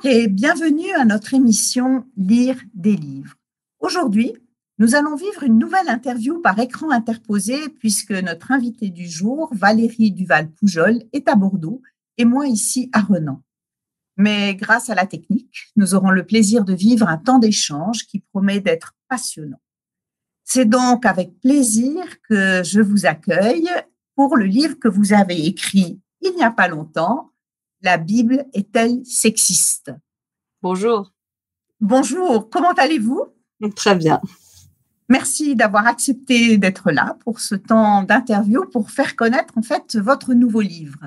Et bienvenue à notre émission Lire des livres. Aujourd'hui, nous allons vivre une nouvelle interview par écran interposé puisque notre invitée du jour, Valérie Duval-Poujol, est à Bordeaux et moi ici à Renan. Mais grâce à la technique, nous aurons le plaisir de vivre un temps d'échange qui promet d'être passionnant. C'est donc avec plaisir que je vous accueille pour le livre que vous avez écrit il n'y a pas longtemps, La Bible est-elle sexiste? Bonjour. Bonjour, comment allez-vous? Très bien. Merci d'avoir accepté d'être là pour ce temps d'interview pour faire connaître en fait votre nouveau livre.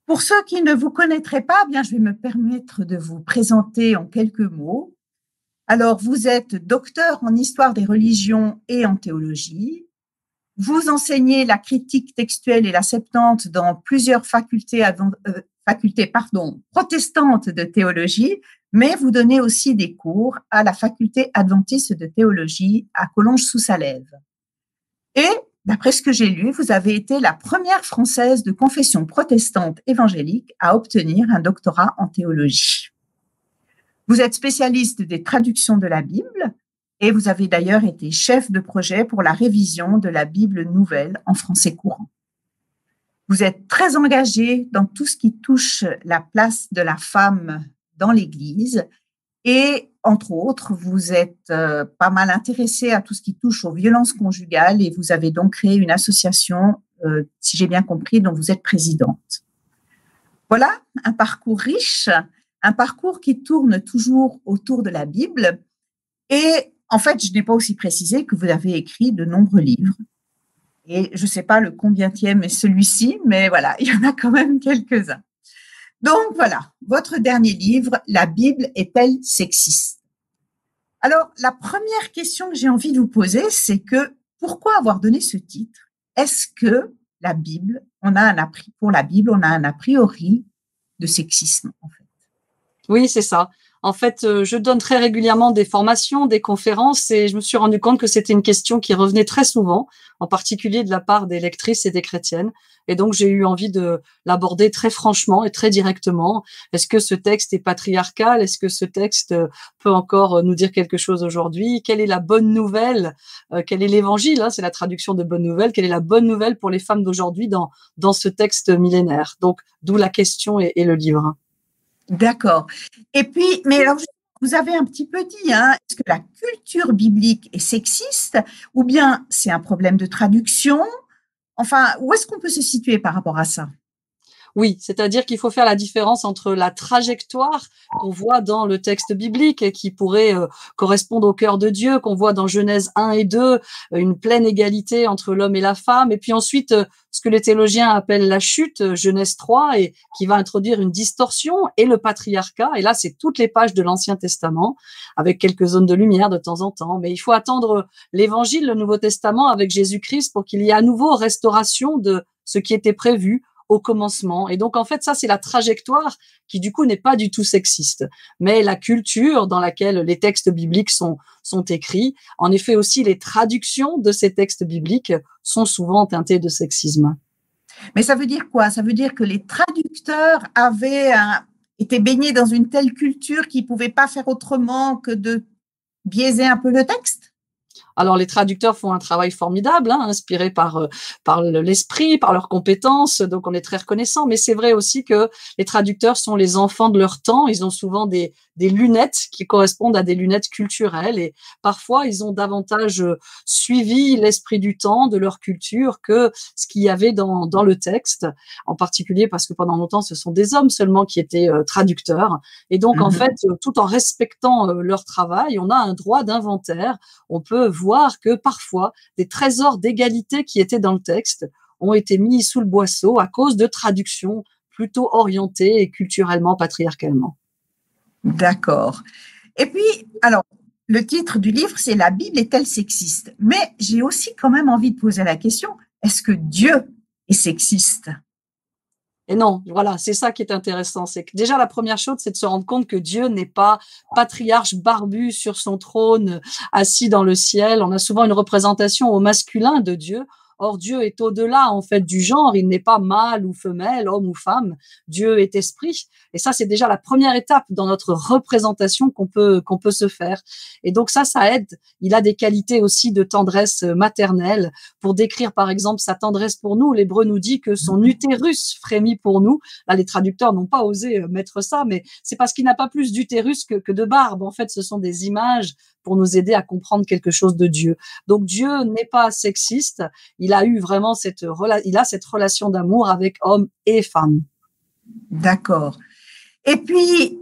Pour ceux qui ne vous connaîtraient pas, bien, je vais me permettre de vous présenter en quelques mots. Alors, vous êtes docteur en histoire des religions et en théologie. Vous enseignez la critique textuelle et la Septante dans plusieurs facultés protestantes de théologie, mais vous donnez aussi des cours à la faculté adventiste de théologie à Collonges-sous-Salève. Et, d'après ce que j'ai lu, vous avez été la première Française de confession protestante évangélique à obtenir un doctorat en théologie. Vous êtes spécialiste des traductions de la Bible et vous avez d'ailleurs été chef de projet pour la révision de la Bible nouvelle en français courant. Vous êtes très engagé dans tout ce qui touche la place de la femme dans l'Église et, entre autres, vous êtes pas mal intéressé à tout ce qui touche aux violences conjugales et vous avez donc créé une association, si j'ai bien compris, dont vous êtes présidente. Voilà, un parcours riche, un parcours qui tourne toujours autour de la Bible et en fait, je n'ai pas aussi précisé que vous avez écrit de nombreux livres. Et je ne sais pas le combienième est celui-ci, mais voilà, il y en a quand même quelques-uns. Donc voilà, votre dernier livre, La Bible est-elle sexiste? Alors, la première question que j'ai envie de vous poser, c'est que pourquoi avoir donné ce titre? Est-ce que la Bible, pour la Bible, on a un a priori de sexisme, en fait? Oui, c'est ça. En fait, je donne très régulièrement des formations, des conférences et je me suis rendu compte que c'était une question qui revenait très souvent, en particulier de la part des lectrices et des chrétiennes. Et donc, j'ai eu envie de l'aborder très franchement et très directement. Est-ce que ce texte est patriarcal? Est-ce que ce texte peut encore nous dire quelque chose aujourd'hui? Quelle est la bonne nouvelle? Quel est l'évangile? C'est la traduction de bonne nouvelle. Quelle est la bonne nouvelle pour les femmes d'aujourd'hui dans ce texte millénaire? Donc, d'où la question et le livre. D'accord. Et puis, mais alors, vous avez un petit peu dit, est-ce que la culture biblique est sexiste ou bien c'est un problème de traduction? Enfin, où est-ce qu'on peut se situer par rapport à ça? Oui, c'est-à-dire qu'il faut faire la différence entre la trajectoire qu'on voit dans le texte biblique et qui pourrait correspondre au cœur de Dieu, qu'on voit dans Genèse 1 et 2, une pleine égalité entre l'homme et la femme, et puis ensuite ce que les théologiens appellent la chute, Genèse 3, et qui va introduire une distorsion, et le patriarcat, et là c'est toutes les pages de l'Ancien Testament, avec quelques zones de lumière de temps en temps, mais il faut attendre l'Évangile, le Nouveau Testament, avec Jésus-Christ pour qu'il y ait à nouveau restauration de ce qui était prévu au commencement. Et donc, en fait, ça, c'est la trajectoire qui, du coup, n'est pas du tout sexiste. Mais la culture dans laquelle les textes bibliques sont écrits, en effet aussi, les traductions de ces textes bibliques sont souvent teintées de sexisme. Mais ça veut dire quoi? Ça veut dire que les traducteurs avaient été baignés dans une telle culture qu'ils ne pouvaient pas faire autrement que de biaiser un peu le texte? Alors, les traducteurs font un travail formidable, inspiré par l'esprit, par leurs compétences. Donc, on est très reconnaissant. Mais c'est vrai aussi que les traducteurs sont les enfants de leur temps. Ils ont souvent des lunettes qui correspondent à des lunettes culturelles. Et parfois, ils ont davantage suivi l'esprit du temps, de leur culture, que ce qu'il y avait dans le texte. En particulier parce que pendant longtemps, ce sont des hommes seulement qui étaient traducteurs. Et donc, en fait, tout en respectant leur travail, on a un droit d'inventaire. On peut voir que parfois, des trésors d'égalité qui étaient dans le texte ont été mis sous le boisseau à cause de traductions plutôt orientées et culturellement, patriarcalement. D'accord. Et puis, alors, le titre du livre, c'est La Bible est-elle sexiste? Mais j'ai aussi quand même envie de poser la question, est-ce que Dieu est sexiste? Et non, voilà, c'est ça qui est intéressant. C'est que déjà, la première chose, c'est de se rendre compte que Dieu n'est pas patriarche barbu sur son trône, assis dans le ciel. On a souvent une représentation au masculin de Dieu. Or, Dieu est au-delà, en fait, du genre. Il n'est pas mâle ou femelle, homme ou femme. Dieu est esprit. Et ça, c'est déjà la première étape dans notre représentation qu'on peut se faire. Et donc ça aide. Il a des qualités aussi de tendresse maternelle. Pour décrire, par exemple, sa tendresse pour nous, l'Hébreu nous dit que son utérus frémit pour nous. Là, les traducteurs n'ont pas osé mettre ça, mais c'est parce qu'il n'a pas plus d'utérus que de barbe. En fait, ce sont des images pour nous aider à comprendre quelque chose de Dieu. Donc Dieu n'est pas sexiste. Il a eu vraiment cette relation d'amour avec homme et femme. D'accord. Et puis,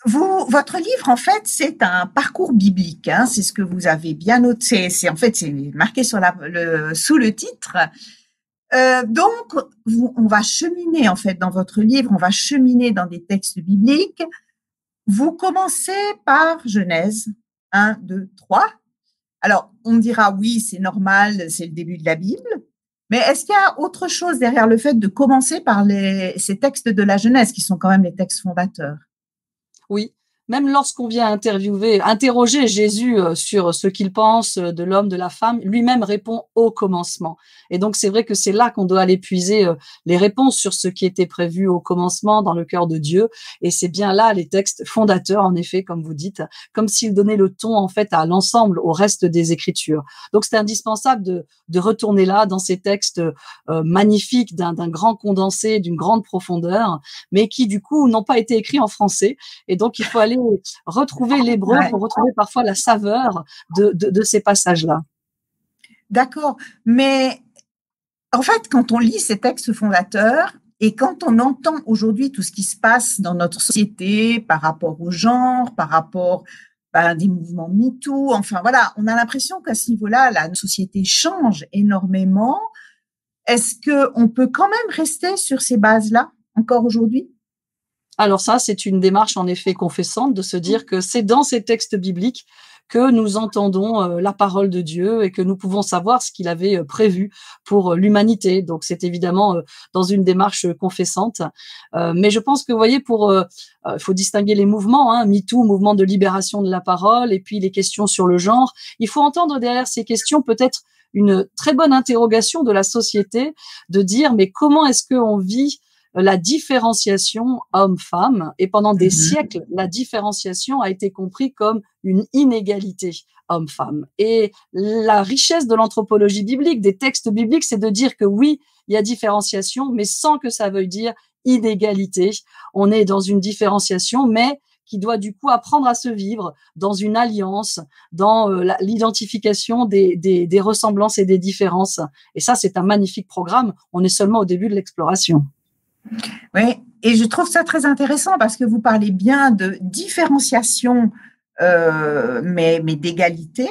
votre livre, en fait, c'est un parcours biblique. Hein, c'est ce que vous avez bien noté. C'est marqué sous le titre. Donc, on va cheminer, en fait, dans votre livre, on va cheminer dans des textes bibliques. Vous commencez par Genèse 1, 2, 3. Alors, on me dira, oui, c'est normal, c'est le début de la Bible. Mais est-ce qu'il y a autre chose derrière le fait de commencer par ces textes de la Genèse, qui sont quand même les textes fondateurs? Oui, même lorsqu'on vient interroger Jésus sur ce qu'il pense de l'homme, de la femme, lui-même répond au commencement. Et donc c'est vrai que c'est là qu'on doit aller puiser les réponses sur ce qui était prévu au commencement dans le cœur de Dieu. Et c'est bien là les textes fondateurs, en effet, comme vous dites, comme s'ils donnaient le ton en fait à l'ensemble, au reste des Écritures. Donc c'est indispensable de retourner là dans ces textes magnifiques d'un grand condensé, d'une grande profondeur, mais qui du coup n'ont pas été écrits en français. Et donc, il faut aller retrouver l'hébreu pour retrouver parfois la saveur de ces passages-là. D'accord. Mais en fait, quand on lit ces textes fondateurs et quand on entend aujourd'hui tout ce qui se passe dans notre société par rapport au genre, par rapport à des mouvements MeToo, enfin voilà, on a l'impression qu'à ce niveau-là, la société change énormément. Est-ce qu'on peut quand même rester sur ces bases-là encore aujourd'hui? Alors ça, c'est une démarche en effet confessante de se dire que c'est dans ces textes bibliques que nous entendons la parole de Dieu et que nous pouvons savoir ce qu'il avait prévu pour l'humanité. Donc c'est évidemment dans une démarche confessante. Mais je pense que, vous voyez, faut distinguer les mouvements, hein, MeToo, mouvement de libération de la parole, et puis les questions sur le genre. Il faut entendre derrière ces questions peut-être une très bonne interrogation de la société, de dire mais comment est-ce qu'on vit la différenciation homme-femme, et pendant des siècles, la différenciation a été comprise comme une inégalité homme-femme. Et la richesse de l'anthropologie biblique, des textes bibliques, c'est de dire que oui, il y a différenciation, mais sans que ça veuille dire inégalité. On est dans une différenciation, mais qui doit du coup apprendre à se vivre dans une alliance, dans l'identification des ressemblances et des différences. Et ça, c'est un magnifique programme. On est seulement au début de l'exploration. Oui, et je trouve ça très intéressant parce que vous parlez bien de différenciation, mais d'égalité.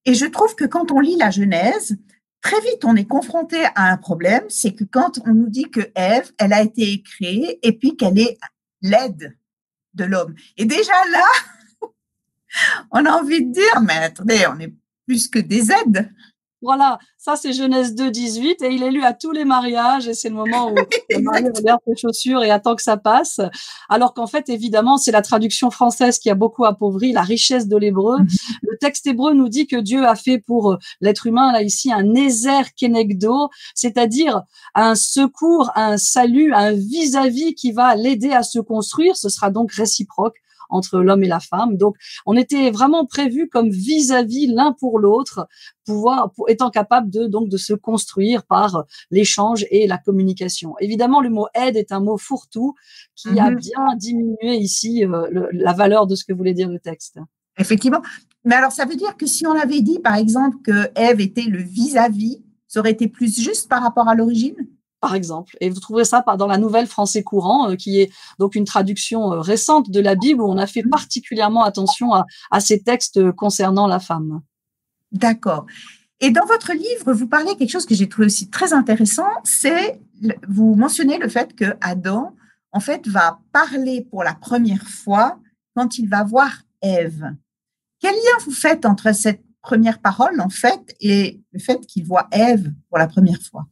Et je trouve que quand on lit la Genèse, très vite, on est confronté à un problème, c'est que quand on nous dit que Ève, elle a été créée et puis qu'elle est l'aide de l'homme. Et déjà là, on a envie de dire, mais attendez, on est plus que des aides. Voilà, ça c'est Genèse 2, 18 et il est lu à tous les mariages et c'est le moment où le mari regarde ses chaussures et attend que ça passe. Alors qu'en fait, évidemment, c'est la traduction française qui a beaucoup appauvri la richesse de l'hébreu. Le texte hébreu nous dit que Dieu a fait pour l'être humain, là ici, un ezer kenegdo, c'est-à-dire un secours, un salut, un vis-à-vis qui va l'aider à se construire. Ce sera donc réciproque entre l'homme et la femme. Donc, on était vraiment prévus comme vis-à-vis l'un pour l'autre, étant capable de se construire par l'échange et la communication. Évidemment, le mot aide est un mot fourre-tout qui a bien diminué ici la valeur de ce que voulait dire le texte. Effectivement. Mais alors, ça veut dire que si on avait dit, par exemple, que Ève était le vis-à-vis, ça aurait été plus juste par rapport à l'origine? Par exemple. Et vous trouverez ça dans la Nouvelle Français courant, qui est donc une traduction récente de la Bible, où on a fait particulièrement attention à ces textes concernant la femme. D'accord. Et dans votre livre, vous parlez quelque chose que j'ai trouvé aussi très intéressant, vous mentionnez le fait que Adam, en fait, va parler pour la première fois quand il va voir Ève. Quel lien vous faites entre cette première parole, en fait, et le fait qu'il voit Ève pour la première fois?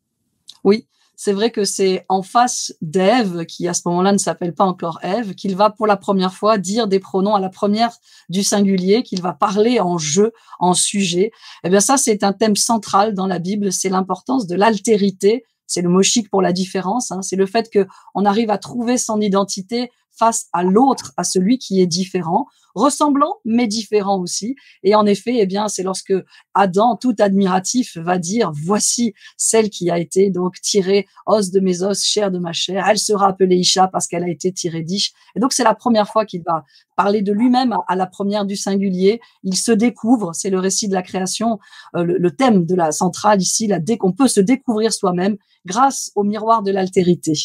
Oui. c'est vrai que c'est en face d'Ève, qui à ce moment-là ne s'appelle pas encore Ève, qu'il va pour la première fois dire des pronoms à la première du singulier, qu'il va parler en je, en sujet. Eh bien ça, c'est un thème central dans la Bible, c'est l'importance de l'altérité. C'est le mot chic pour la différence, hein. C'est le fait que on arrive à trouver son identité face à l'autre, à celui qui est différent, ressemblant mais différent aussi. Et en effet, eh bien, c'est lorsque Adam, tout admiratif, va dire voici celle qui a été donc tirée os de mes os, chair de ma chair. Elle sera appelée Isha parce qu'elle a été tirée d'Ish. Et donc c'est la première fois qu'il va parler de lui-même à la première du singulier. Il se découvre, c'est le récit de la création, le thème de la centrale ici, dès qu'on peut se découvrir soi-même grâce au miroir de l'altérité.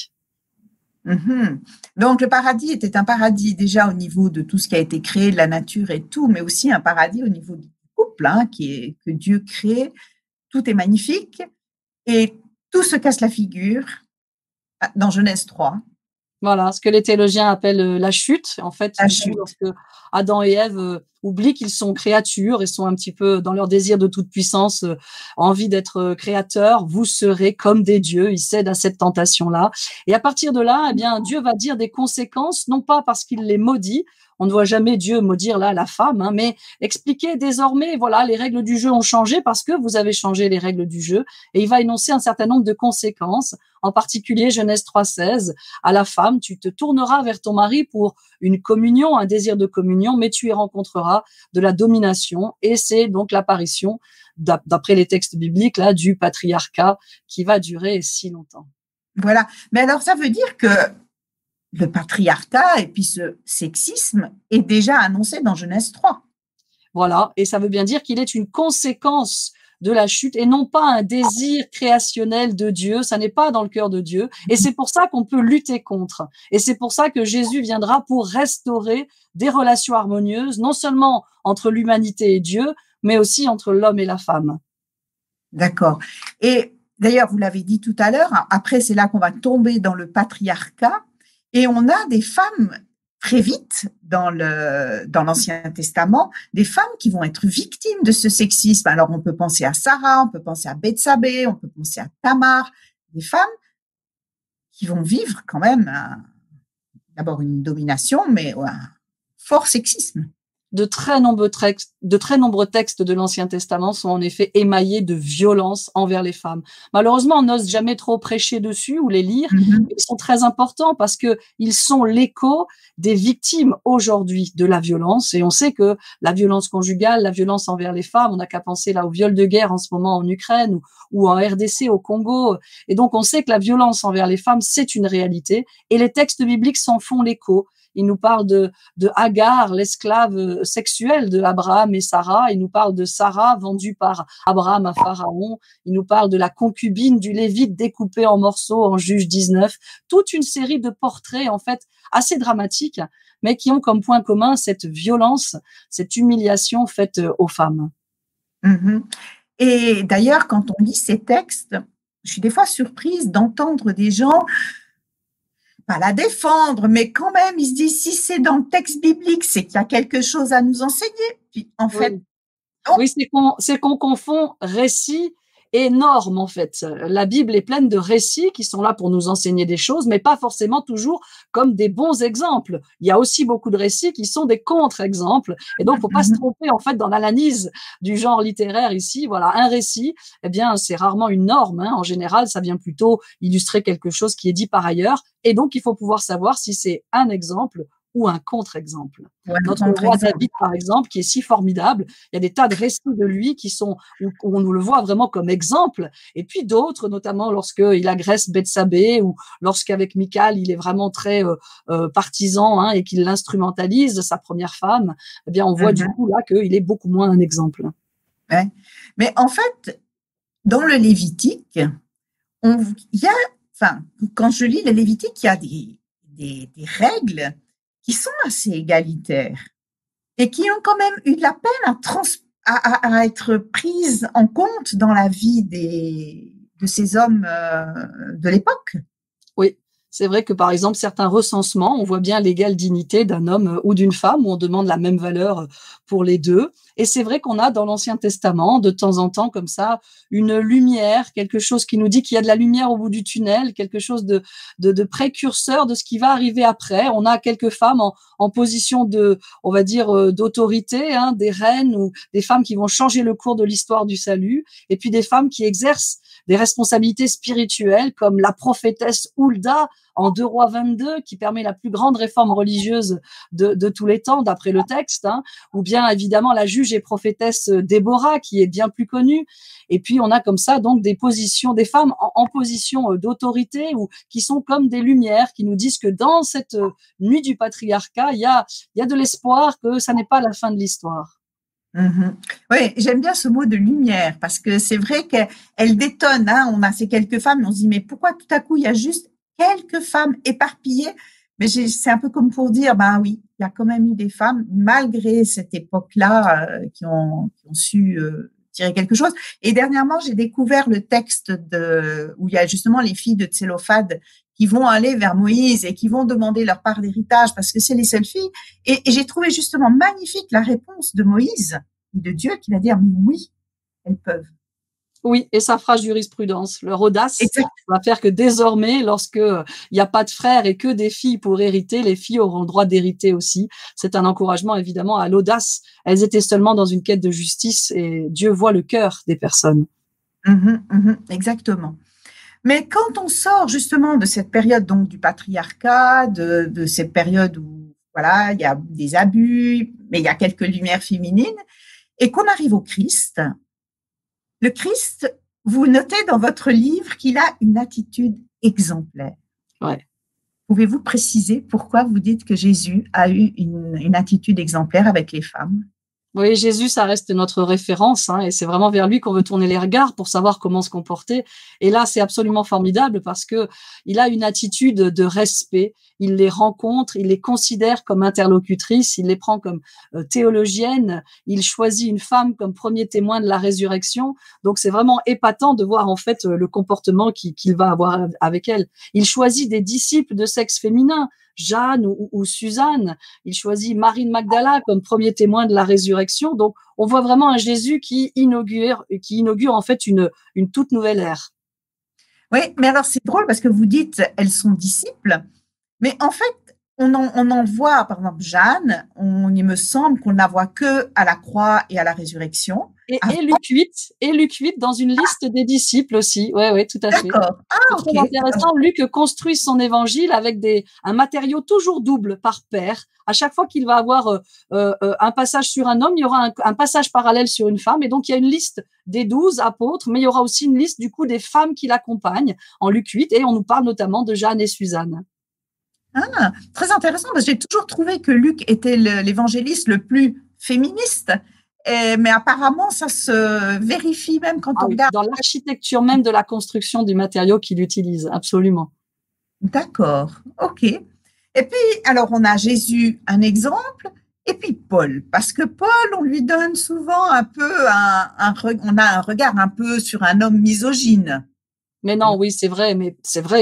Mhm. Donc, le paradis était un paradis déjà au niveau de tout ce qui a été créé, de la nature et tout, mais aussi un paradis au niveau du couple, hein, que Dieu crée. Tout est magnifique et tout se casse la figure dans Genèse 3. Voilà, ce que les théologiens appellent la chute. En fait, La du coup, chute. lorsque Adam et Ève oublient qu'ils sont créatures et sont un petit peu dans leur désir de toute puissance, envie d'être créateurs, vous serez comme des dieux. Ils cèdent à cette tentation-là. Et à partir de là, eh bien, Dieu va dire des conséquences, non pas parce qu'il les maudit. On ne voit jamais Dieu maudire là la femme, hein, mais expliquer désormais, voilà, les règles du jeu ont changé parce que vous avez changé les règles du jeu. Et il va énoncer un certain nombre de conséquences, en particulier Genèse 3,16. À la femme, tu te tourneras vers ton mari pour une communion, un désir de communion, mais tu y rencontreras de la domination. Et c'est donc l'apparition, d'après les textes bibliques, là, du patriarcat qui va durer si longtemps. Voilà. Mais alors, ça veut dire que le patriarcat et puis ce sexisme est déjà annoncé dans Genèse 3. Voilà. Et ça veut bien dire qu'il est une conséquence de la chute et non pas un désir créationnel de Dieu. Ça n'est pas dans le cœur de Dieu. Et c'est pour ça qu'on peut lutter contre. Et c'est pour ça que Jésus viendra pour restaurer des relations harmonieuses, non seulement entre l'humanité et Dieu, mais aussi entre l'homme et la femme. D'accord. Et d'ailleurs, vous l'avez dit tout à l'heure, après, c'est là qu'on va tomber dans le patriarcat. Et on a des femmes très vite dans l'Ancien Testament, des femmes qui vont être victimes de ce sexisme. Alors, on peut penser à Sarah, on peut penser à Bethsabée, on peut penser à Tamar, des femmes qui vont vivre quand même d'abord une domination, mais un fort sexisme. De très nombreux textes de l'Ancien Testament sont en effet émaillés de violence envers les femmes. Malheureusement, on n'ose jamais trop prêcher dessus ou les lire. Mm-hmm. Ils sont très importants parce que ils sont l'écho des victimes aujourd'hui de la violence. Et on sait que la violence conjugale, la violence envers les femmes, on n'a qu'à penser là au viol de guerre en ce moment en Ukraine ou en RDC, au Congo. Et donc, on sait que la violence envers les femmes, c'est une réalité. Et les textes bibliques s'en font l'écho. Il nous parle de Agar, l'esclave sexuelle de Abraham et Sarah. Il nous parle de Sarah vendue par Abraham à Pharaon. Il nous parle de la concubine du Lévite découpée en morceaux en Juge 19. Toute une série de portraits, en fait, assez dramatiques, mais qui ont comme point commun cette violence, cette humiliation faite aux femmes. Mm-hmm. Et d'ailleurs, quand on lit ces textes, je suis des fois surprise d'entendre des gens pas la défendre, mais quand même, ils se disent, si c'est dans le texte biblique, c'est qu'il y a quelque chose à nous enseigner. Puis, en fait, oui, c'est qu'on confond récit et norme, en fait. La Bible est pleine de récits qui sont là pour nous enseigner des choses, mais pas forcément toujours comme des bons exemples. Il y a aussi beaucoup de récits qui sont des contre-exemples. Et donc, faut pas se tromper, en fait, dans l'analyse du genre littéraire ici. Voilà, un récit, eh bien, c'est rarement une norme, hein. En général, ça vient plutôt illustrer quelque chose qui est dit par ailleurs. Et donc, il faut pouvoir savoir si c'est un exemple ou un contre-exemple. Notre roi David, par exemple, qui est si formidable, il y a des tas de récits de lui qui sont, où on nous le voit vraiment comme exemple, et puis d'autres, notamment lorsqu'il agresse Bethsabée, ou lorsqu'avec Michal, il est vraiment très partisan, hein, et qu'il l'instrumentalise, sa première femme, eh bien, on voit du coup là qu'il est beaucoup moins un exemple. Ouais. Mais en fait, dans le Lévitique, il y a, enfin, quand je lis le Lévitique, il y a des règles qui sont assez égalitaires et qui ont quand même eu de la peine à être prises en compte dans la vie de ces hommes de l'époque. Oui, C'est vrai que, par exemple, certains recensements, on voit bien l'égale dignité d'un homme ou d'une femme, où on demande la même valeur pour les deux. Et c'est vrai qu'on a dans l'Ancien Testament, de temps en temps, comme ça, une lumière, quelque chose qui nous dit qu'il y a de la lumière au bout du tunnel, quelque chose de précurseur de ce qui va arriver après. On a quelques femmes en position de, on va dire, d'autorité, hein, des reines ou des femmes qui vont changer le cours de l'histoire du salut, et puis des femmes qui exercent des responsabilités spirituelles, comme la prophétesse Hulda en 2 Rois 22, qui permet la plus grande réforme religieuse de tous les temps, d'après le texte, hein, ou bien évidemment la juge et prophétesse Déborah, qui est bien plus connue. Et puis on a comme ça donc des positions, des femmes en position d'autorité, ou qui sont comme des lumières, qui nous disent que dans cette nuit du patriarcat, il y a de l'espoir, que ça n'est pas la fin de l'histoire. Mhm. Oui, j'aime bien ce mot de lumière parce que c'est vrai qu'elle détonne. Hein. On a ces quelques femmes, on se dit mais pourquoi tout à coup il y a juste quelques femmes éparpillées? Mais c'est un peu comme pour dire, ben oui, il y a quand même eu des femmes malgré cette époque-là qui ont su tirer quelque chose. Et dernièrement, j'ai découvert le texte où il y a justement les filles de Tsélophade qui vont aller vers Moïse et qui vont demander leur part d'héritage parce que c'est les seules filles. Et j'ai trouvé justement magnifique la réponse de Moïse et de Dieu qui va dire, mais oui, elles peuvent. Oui, et ça fera jurisprudence. Leur audace Exact. va faire que désormais, lorsque il n'y a pas de frères et que des filles pour hériter, les filles auront le droit d'hériter aussi. C'est un encouragement évidemment à l'audace. Elles étaient seulement dans une quête de justice et Dieu voit le cœur des personnes. Exactement. Mais quand on sort justement de cette période donc du patriarcat, de cette période où voilà, il y a des abus, mais il y a quelques lumières féminines, et qu'on arrive au Christ, le Christ, vous notez dans votre livre qu'il a une attitude exemplaire. Ouais. Pouvez-vous préciser pourquoi vous dites que Jésus a eu une attitude exemplaire avec les femmes? Oui, Jésus, ça reste notre référence, hein, et c'est vraiment vers lui qu'on veut tourner les regards pour savoir comment se comporter. Et là, c'est absolument formidable parce que il a une attitude de respect. Il les rencontre, il les considère comme interlocutrices, il les prend comme théologiennes. Il choisit une femme comme premier témoin de la résurrection. Donc, c'est vraiment épatant de voir en fait le comportement qu'il va avoir avec elle. Il choisit des disciples de sexe féminin. Jeanne ou Suzanne. Il choisit Marie de Magdala comme premier témoin de la résurrection. Donc, on voit vraiment un Jésus qui inaugure en fait une toute nouvelle ère. Oui, mais alors c'est drôle parce que vous dites elles sont disciples, mais en fait, on en voit, par exemple, Jeanne, il me semble qu'on ne la voit que à la croix et à la résurrection. Et Luc 8 dans une liste des disciples aussi. Ouais, tout à fait. D'accord. C'est très intéressant. Luc construit son évangile avec un matériau toujours double par paire. À chaque fois qu'il va avoir un passage sur un homme, il y aura un passage parallèle sur une femme. Et donc, il y a une liste des 12 apôtres, mais il y aura aussi une liste du coup des femmes qui l'accompagnent en Luc 8. Et on nous parle notamment de Jeanne et Suzanne. Ah, très intéressant, parce que j'ai toujours trouvé que Luc était l'évangéliste le plus féministe. Mais apparemment, ça se vérifie même quand on regarde. Dans l'architecture même de la construction du matériau qu'il utilise, absolument. D'accord, ok. Et puis, alors, on a Jésus, un exemple, et puis Paul, parce que Paul, on lui donne souvent un peu on a un regard un peu sur un homme misogyne. Mais non, oui, c'est vrai,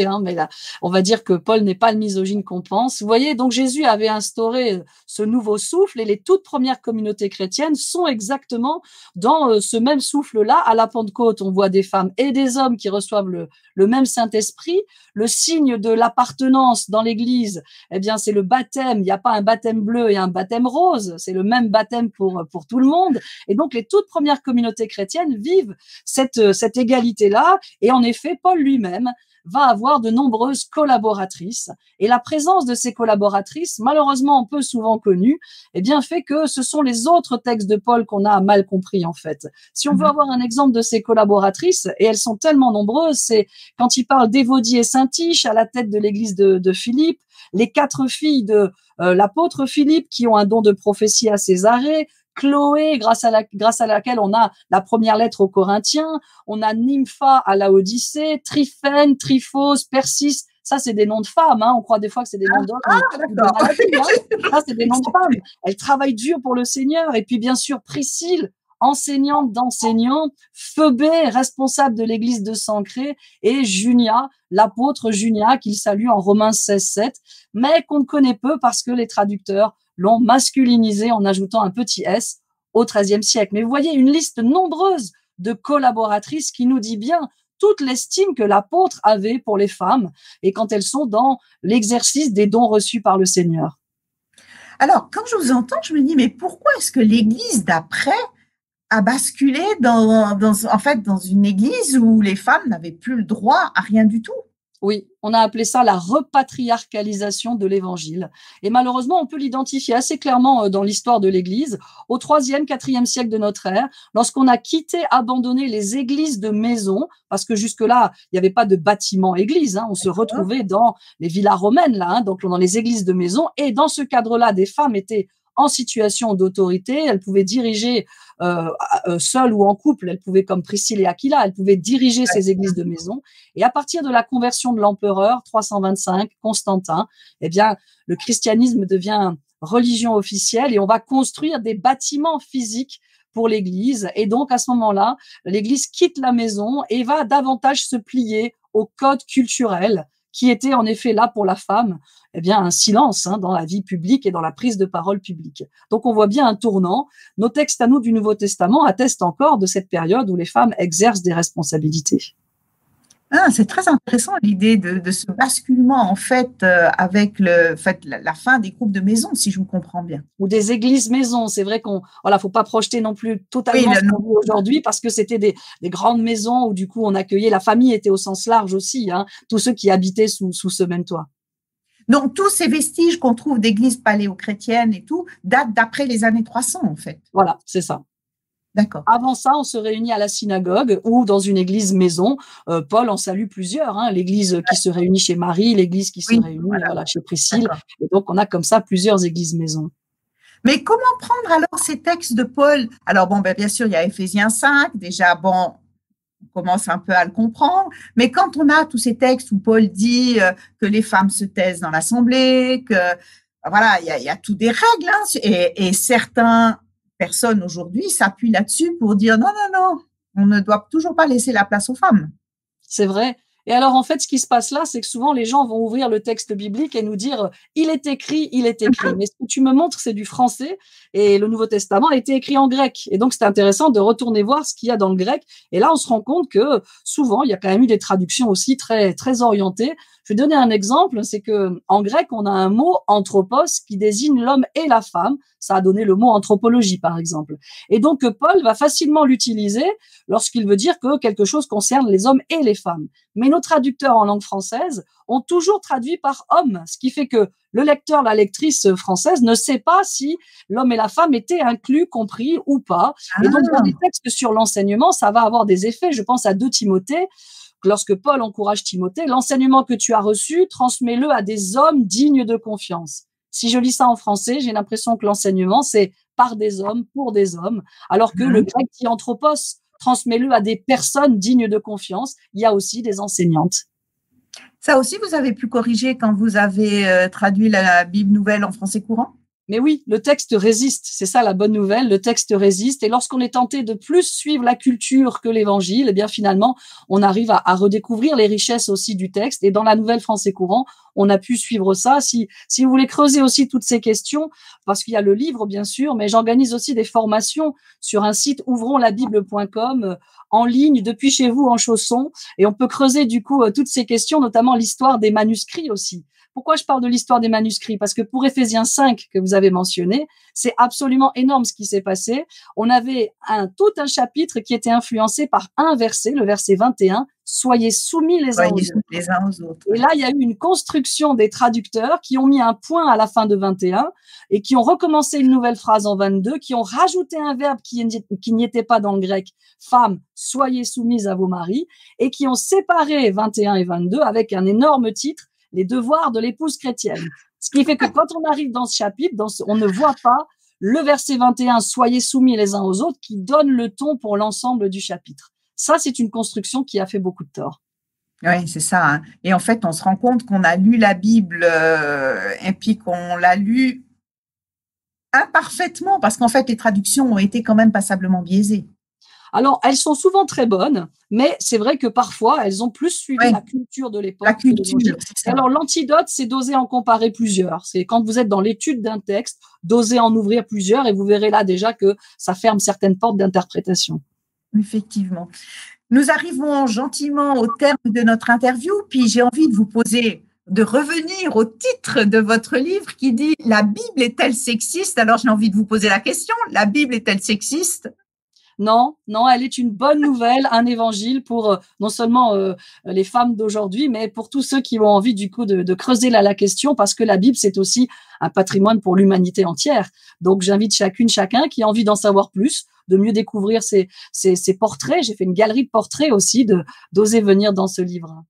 hein, mais là, on va dire que Paul n'est pas le misogyne qu'on pense. Vous voyez, donc Jésus avait instauré ce nouveau souffle et les toutes premières communautés chrétiennes sont exactement dans ce même souffle-là. À la Pentecôte, on voit des femmes et des hommes qui reçoivent le même Saint-Esprit. Le signe de l'appartenance dans l'Église, eh bien, c'est le baptême. Il n'y a pas un baptême bleu et un baptême rose. C'est le même baptême pour tout le monde. Et donc, les toutes premières communautés chrétiennes vivent cette égalité-là. Et en effet, Paul lui-même va avoir de nombreuses collaboratrices. Et la présence de ces collaboratrices, malheureusement peu souvent connues, eh bien, fait que ce sont les autres textes de Paul qu'on a mal compris, en fait. Si on veut avoir un exemple de ces collaboratrices, et elles sont tellement nombreuses, c'est quand il parle d'Évodie et Saint-Tiche à la tête de l'église de Philippe, les 4 filles de l'apôtre Philippe qui ont un don de prophétie à Césarée, Chloé, grâce à laquelle on a la première lettre aux Corinthiens, on a Nympha à Laodicée, Tryphène, Tryphos, Persis. Ça, c'est des noms de femmes, hein. On croit des fois que c'est des noms d'hommes. D'accord. Ça, c'est des noms de femmes. Elles travaillent dur pour le Seigneur. Et puis, bien sûr, Priscille, enseignante d'enseignants, Phoebé, responsable de l'église de Sancré, et Junia, l'apôtre Junia, qu'il salue en Romains 16:7, mais qu'on connaît peu parce que les traducteurs l'ont masculinisé en ajoutant un petit s au XIIIe siècle. Mais vous voyez une liste nombreuse de collaboratrices qui nous dit bien toute l'estime que l'apôtre avait pour les femmes et quand elles sont dans l'exercice des dons reçus par le Seigneur. Alors, quand je vous entends, je me dis, mais pourquoi est-ce que l'Église d'après a basculé en fait, dans une Église où les femmes n'avaient plus le droit à rien du tout? Oui, on a appelé ça la repatriarcalisation de l'Évangile. Et malheureusement, on peut l'identifier assez clairement dans l'histoire de l'Église, au 3e, 4e siècle de notre ère, lorsqu'on a abandonné les églises de maison, parce que jusque-là, il n'y avait pas de bâtiment église, hein, on se retrouvait dans les villas romaines, là, hein, donc dans les églises de maison, et dans ce cadre-là, des femmes étaient en situation d'autorité, elles pouvaient diriger seules ou en couple, elles pouvaient, comme Priscille et Aquila, elles pouvaient diriger ces églises de maison. Et à partir de la conversion de l'empereur 325, Constantin, eh bien, le christianisme devient religion officielle et on va construire des bâtiments physiques pour l'Église. Et donc, à ce moment-là, l'Église quitte la maison et va davantage se plier au code culturel qui était en effet là pour la femme, eh bien un silence dans la vie publique et dans la prise de parole publique. Donc on voit bien un tournant. Nos textes à nous du Nouveau Testament attestent encore de cette période où les femmes exercent des responsabilités. Ah, c'est très intéressant l'idée de ce basculement en fait avec la fin des groupes de maison, si je vous comprends bien. Ou des églises maisons. C'est vrai faut pas projeter non plus totalement ce qu'on vit aujourd'hui parce que c'était des grandes maisons où du coup on accueillait, la famille était au sens large aussi, tous ceux qui habitaient sous ce même toit. Donc tous ces vestiges qu'on trouve d'églises paléo-chrétiennes et tout datent d'après les années 300 en fait. Voilà, c'est ça. D'accord. Avant ça, on se réunit à la synagogue ou dans une église maison. Paul en salue plusieurs, l'église qui se réunit chez Marie, l'église qui se réunit chez Priscille. Et donc, on a comme ça plusieurs églises maison. Mais comment prendre alors ces textes de Paul? Alors bon, bien sûr, il y a Éphésiens 5, déjà, bon, on commence un peu à le comprendre, mais quand on a tous ces textes où Paul dit que les femmes se taisent dans l'assemblée, que voilà, il y a tout des règles, et certains personnes aujourd'hui s'appuient là-dessus pour dire non, non, non, on ne doit toujours pas laisser la place aux femmes. C'est vrai. Et alors, en fait, ce qui se passe là, c'est que souvent, les gens vont ouvrir le texte biblique et nous dire « il est écrit, il est écrit ». Mais ce que tu me montres, c'est du français et le Nouveau Testament a été écrit en grec. Et donc, c'est intéressant de retourner voir ce qu'il y a dans le grec. Et là, on se rend compte que souvent, il y a quand même eu des traductions aussi très, très orientées. Je vais donner un exemple, c'est que en grec, on a un mot anthropos qui désigne l'homme et la femme. Ça a donné le mot anthropologie, par exemple. Et donc, Paul va facilement l'utiliser lorsqu'il veut dire que quelque chose concerne les hommes et les femmes. Mais nos traducteurs en langue française ont toujours traduit par homme, ce qui fait que le lecteur, la lectrice française ne sait pas si l'homme et la femme étaient inclus, compris ou pas. Et donc, dans les textes sur l'enseignement, ça va avoir des effets. Je pense à 2 Timothée. Lorsque Paul encourage Timothée, l'enseignement que tu as reçu, transmets-le à des hommes dignes de confiance. Si je lis ça en français, j'ai l'impression que l'enseignement, c'est par des hommes, pour des hommes, alors que le grec dit anthropos, transmets-le à des personnes dignes de confiance. Il y a aussi des enseignantes. Ça aussi, vous avez pu corriger quand vous avez traduit la Bible nouvelle en français courant? Mais oui, le texte résiste. C'est ça la bonne nouvelle. Le texte résiste. Et lorsqu'on est tenté de plus suivre la culture que l'évangile, eh bien, finalement, on arrive à redécouvrir les richesses aussi du texte. Et dans la nouvelle français courant, on a pu suivre ça. Si vous voulez creuser aussi toutes ces questions, parce qu'il y a le livre, bien sûr, mais j'organise aussi des formations sur un site ouvronslabible.com en ligne depuis chez vous en chaussons. Et on peut creuser, du coup, toutes ces questions, notamment l'histoire des manuscrits aussi. Pourquoi je parle de l'histoire des manuscrits? Parce que pour Éphésiens 5 que vous avez mentionné, c'est absolument énorme ce qui s'est passé. On avait tout un chapitre qui était influencé par un verset, le verset 21, « Soyez soumis les uns aux autres ». Et là, il y a eu une construction des traducteurs qui ont mis un point à la fin de 21 et qui ont recommencé une nouvelle phrase en 22, qui ont rajouté un verbe qui n'y était pas dans le grec, « Femmes, soyez soumises à vos maris », et qui ont séparé 21 et 22 avec un énorme titre, les devoirs de l'épouse chrétienne. Ce qui fait que quand on arrive dans ce chapitre, on ne voit pas le verset 21, soyez soumis les uns aux autres, qui donne le ton pour l'ensemble du chapitre. Ça, c'est une construction qui a fait beaucoup de tort. Oui, c'est ça. Et en fait, on se rend compte qu'on a lu la Bible et puis qu'on l'a lu imparfaitement, parce qu'en fait, les traductions ont été quand même passablement biaisées. Alors, elles sont souvent très bonnes, mais c'est vrai que parfois, elles ont plus suivi Ouais, la culture de la l'époque que l'Évangile. culture, c'est Et ça. alors, l'antidote, c'est d'oser en comparer plusieurs. C'est quand vous êtes dans l'étude d'un texte, d'oser en ouvrir plusieurs et vous verrez là déjà que ça ferme certaines portes d'interprétation. Effectivement. Nous arrivons gentiment au terme de notre interview, puis j'ai envie de revenir au titre de votre livre qui dit La Bible est-elle sexiste? Alors j'ai envie de vous poser la question, la Bible est-elle sexiste? Non, non, elle est une bonne nouvelle, un évangile pour non seulement les femmes d'aujourd'hui, mais pour tous ceux qui ont envie du coup de creuser la question, parce que la Bible, c'est aussi un patrimoine pour l'humanité entière. Donc j'invite chacun qui a envie d'en savoir plus, de mieux découvrir ces portraits. J'ai fait une galerie de portraits aussi, d'oser venir dans ce livre.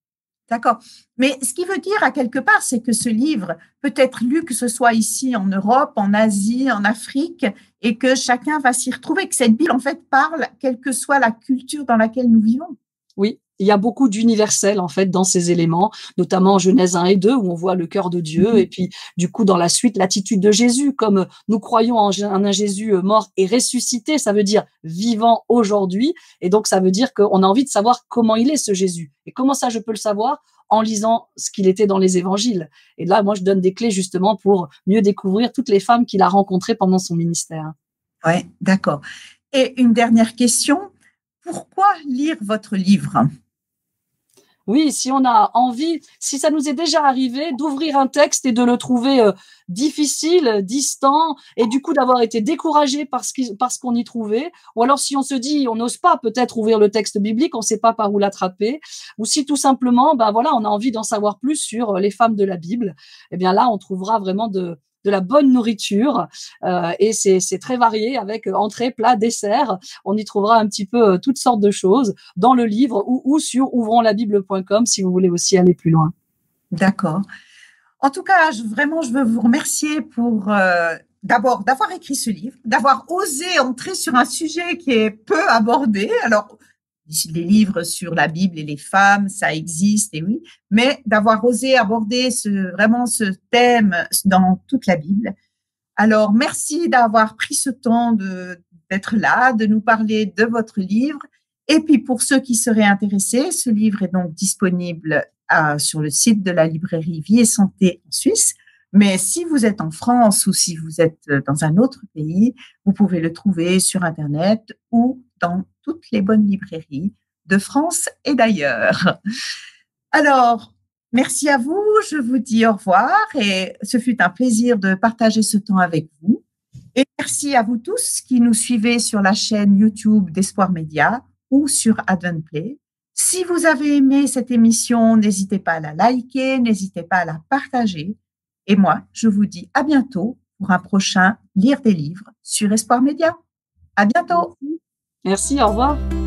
D'accord. Mais ce qui veut dire à quelque part, c'est que ce livre peut être lu, que ce soit ici en Europe, en Asie, en Afrique, et que chacun va s'y retrouver, que cette Bible, en fait, parle, quelle que soit la culture dans laquelle nous vivons. Oui, il y a beaucoup d'universel en fait dans ces éléments, notamment en Genèse 1 et 2 où on voit le cœur de Dieu et puis du coup dans la suite l'attitude de Jésus comme nous croyons en un Jésus mort et ressuscité, ça veut dire vivant aujourd'hui et donc ça veut dire qu'on a envie de savoir comment il est ce Jésus. Et comment ça je peux le savoir? En lisant ce qu'il était dans les évangiles. Et là, moi, je donne des clés justement pour mieux découvrir toutes les femmes qu'il a rencontrées pendant son ministère. Ouais, d'accord. Et une dernière question, pourquoi lire votre livre? Oui, si on a envie, si ça nous est déjà arrivé d'ouvrir un texte et de le trouver difficile, distant, et du coup d'avoir été découragé parce qu'on y trouvait, ou alors si on se dit on n'ose pas peut-être ouvrir le texte biblique, on ne sait pas par où l'attraper, ou si tout simplement, ben voilà, on a envie d'en savoir plus sur les femmes de la Bible, eh bien là, on trouvera vraiment de la bonne nourriture et c'est très varié avec entrée, plat, dessert. On y trouvera un petit peu toutes sortes de choses dans le livre ou sur ouvronslabible.com si vous voulez aussi aller plus loin. D'accord. En tout cas, vraiment, je veux vous remercier pour d'abord d'avoir écrit ce livre, d'avoir osé entrer sur un sujet qui est peu abordé. Alors, les livres sur la Bible et les femmes, ça existe, et oui, mais d'avoir osé aborder vraiment ce thème dans toute la Bible. Alors, merci d'avoir pris ce temps d'être là, de nous parler de votre livre. Et puis, pour ceux qui seraient intéressés, ce livre est donc disponible sur le site de la librairie Vie et Santé en Suisse. Mais si vous êtes en France ou si vous êtes dans un autre pays, vous pouvez le trouver sur Internet ou dans toutes les bonnes librairies de France et d'ailleurs. Alors, merci à vous, je vous dis au revoir et ce fut un plaisir de partager ce temps avec vous. Et merci à vous tous qui nous suivez sur la chaîne YouTube d'Espoir Média ou sur Adventplay. Si vous avez aimé cette émission, n'hésitez pas à la liker, n'hésitez pas à la partager. Et moi, je vous dis à bientôt pour un prochain Lire des livres sur Espoir Média. À bientôt. Merci, au revoir.